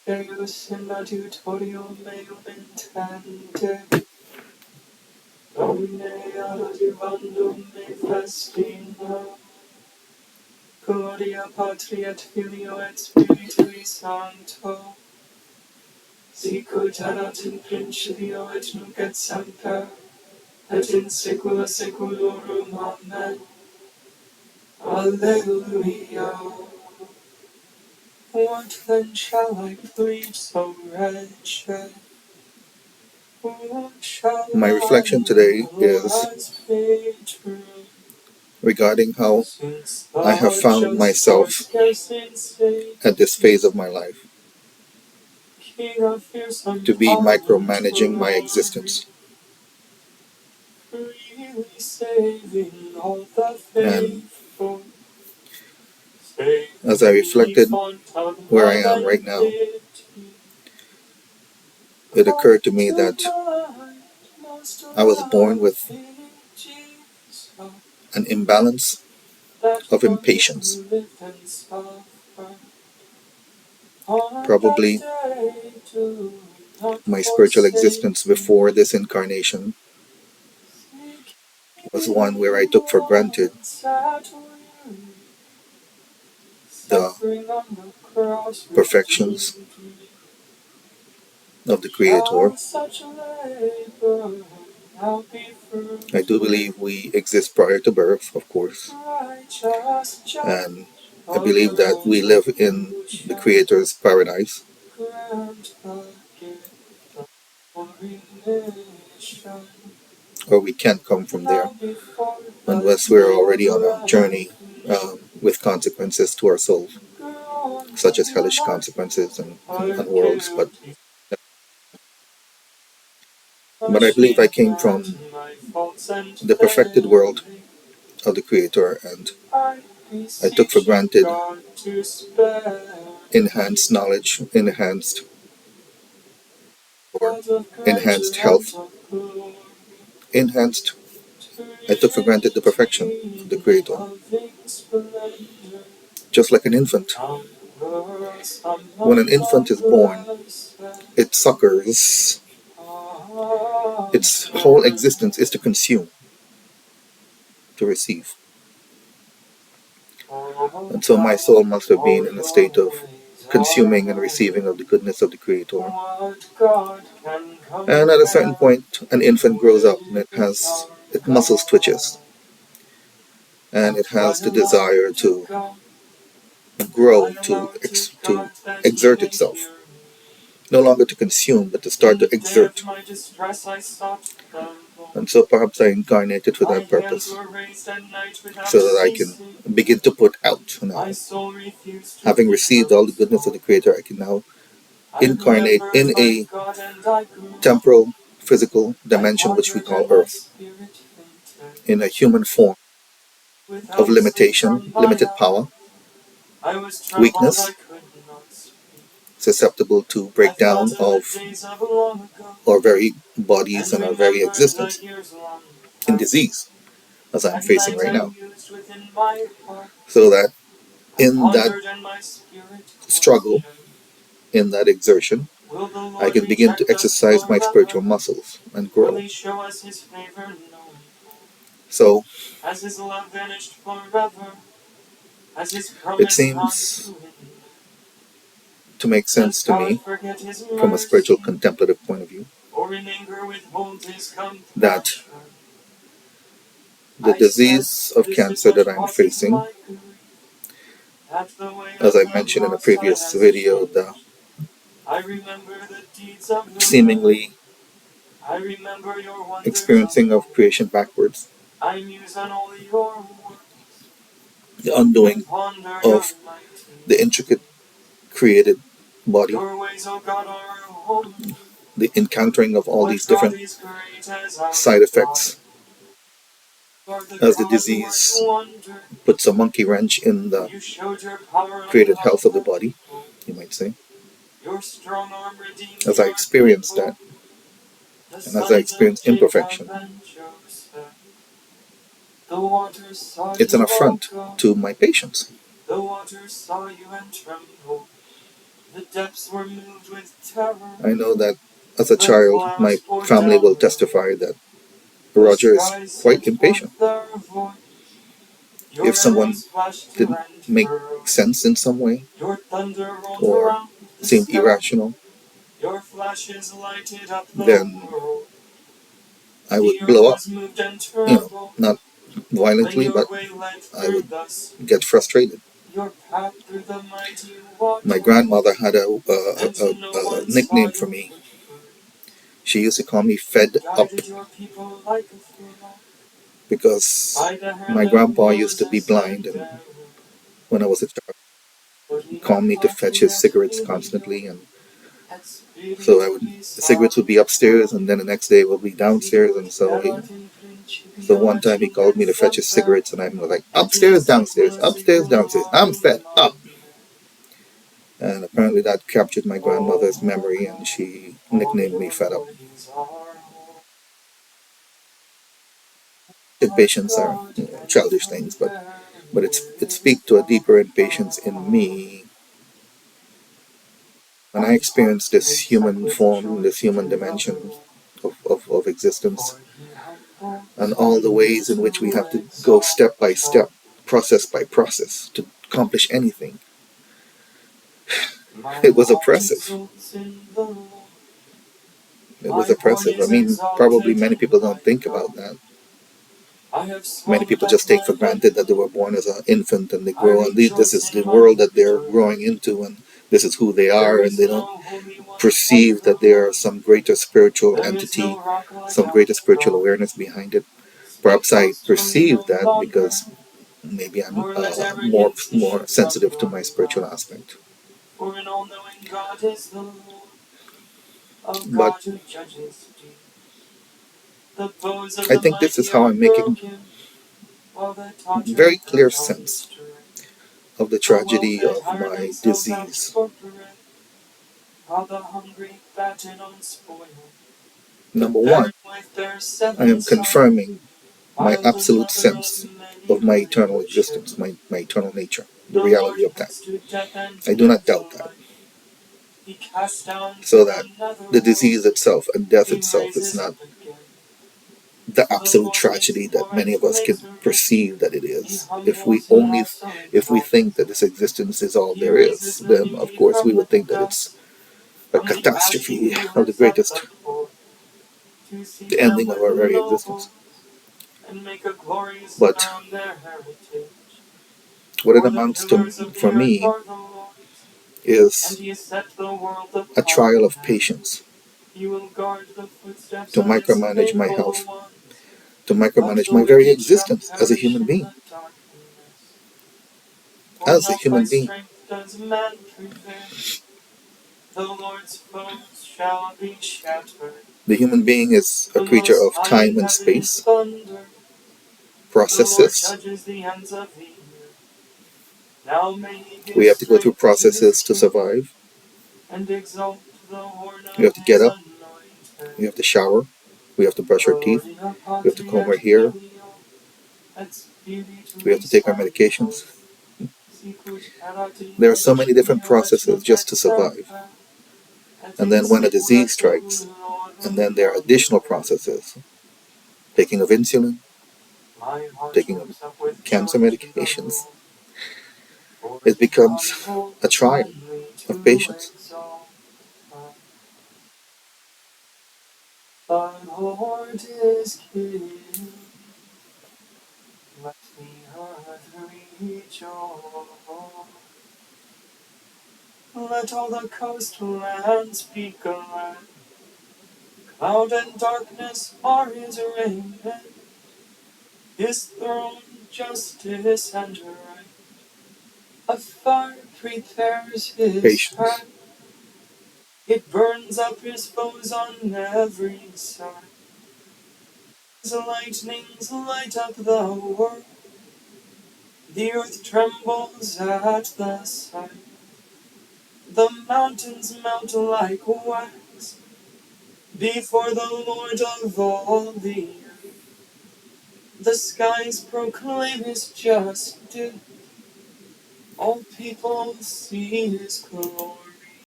Deus in adiutorium meum intende, Domine adjuvandum me festina, Gloria Patri et Filio et Spiritui Sancto, sicut erat in principio et nunc et semper, et in saecula saeculorum. Amen. Alleluia. What then shall I plead so wretched? My reflection today is regarding how I have found myself at this phase of my life to be micromanaging my existence. And as I reflected where I am right now, it occurred to me that I was born with an imbalance of impatience. Probably my spiritual existence before this incarnation was one where I took for granted the perfections of the Creator. I do believe we exist prior to birth, of course, and I believe that we live in the Creator's paradise. Or we can't come from there unless we're already on a journey with consequences to our soul, such as hellish consequences and worlds. But I believe I came from the perfected world of the Creator, and I took for granted enhanced knowledge, enhanced health, I took for granted the perfection of the Creator. Just like an infant. When an infant is born, it suckers. Its whole existence is to consume, to receive. And so my soul must have been in a state of consuming and receiving of the goodness of the Creator. And at a certain point, an infant grows up and its muscles twitches. And it has the desire to grow, to exert itself. No longer to consume, but to start to exert. And so perhaps I incarnated for that purpose, so that I can begin to put out now. Having received all the goodness of the Creator, I can now incarnate in a temporal, physical dimension which we call Earth, in a human form of limitation, limited power, weakness, susceptible to breakdown of our very bodies and our very existence, in disease, as I'm facing right now. So that in that struggle, in that exertion, I can begin to exercise my spiritual muscles and grow. So, it seems to make sense to me, from a spiritual contemplative point of view, that the disease of cancer that I'm facing, as I mentioned in a previous video, the seemingly experiencing of creation backwards, the undoing of the intricate created body, the encountering of all these different side effects, as the disease puts a monkey wrench in the created health of the body, you might say. As I experience that, and as I experience imperfection, it's an affront to my patience. The depths were moved with terror. I know that as a child, my family will testify that Roger is quite impatient. If someone didn't make sense in some way or seemed irrational, then I would blow up. Not violently, but I would get frustrated. My grandmother had a nickname for me. She used to call me Fed Up because my grandpa used to be blind, and when I was a child, he called me to fetch his cigarettes constantly, and so the cigarettes would be upstairs, and then the next day would be downstairs, and so one time he called me to fetch his cigarettes, and I'm like, upstairs, downstairs, upstairs, downstairs. I'm fed up. And apparently that captured my grandmother's memory, and she nicknamed me Fed Up. Impatience are childish things, but it speaks to a deeper impatience in me when I experience this human form, this human dimension of existence, and all the ways in which we have to go step by step, process by process, to accomplish anything. It was oppressive. It was oppressive. I mean, probably many people don't think about that. Many people just take for granted that they were born as an infant and they grow, and this is the world that they're growing into, and this is who they are, and they don't perceive that there are some greater spiritual entity, some greater spiritual awareness behind it. Perhaps I perceive that because maybe I'm more sensitive to my spiritual aspect. But I think this is how I'm making very clear sense of the tragedy of my disease. Number one, I am confirming my absolute sense of my eternal existence, my eternal nature, the reality of that. I do not doubt that. So that the disease itself and death itself is not the absolute tragedy that many of us can perceive that it is. If we think that this existence is all there is, then of course we would think that it's a catastrophe of the greatest, the ending of our very existence. But what it amounts to for me is a trial of patience to micromanage my health, to micromanage my very existence as a human being. As a human being. The human being is a creature of time and space, processes. We have to go through processes to survive. We have to get up. We have to shower. We have to brush our teeth. We have to comb our hair. We have to take our medications. There are so many different processes just to survive. And then when a disease strikes, and then there are additional processes, taking of insulin, taking of cancer medications, it becomes a trial of patience. The Lord is King. Let the earth rejoice. Let all the coastlands be glad. Cloud and darkness are his raiment. His throne, justice and right. A fire prepares his path. It burns up his foes on every side. His lightnings light up the world. The earth trembles at the sight. The mountains melt like wax before the Lord of all the earth. The skies proclaim his justice. All people see his glory.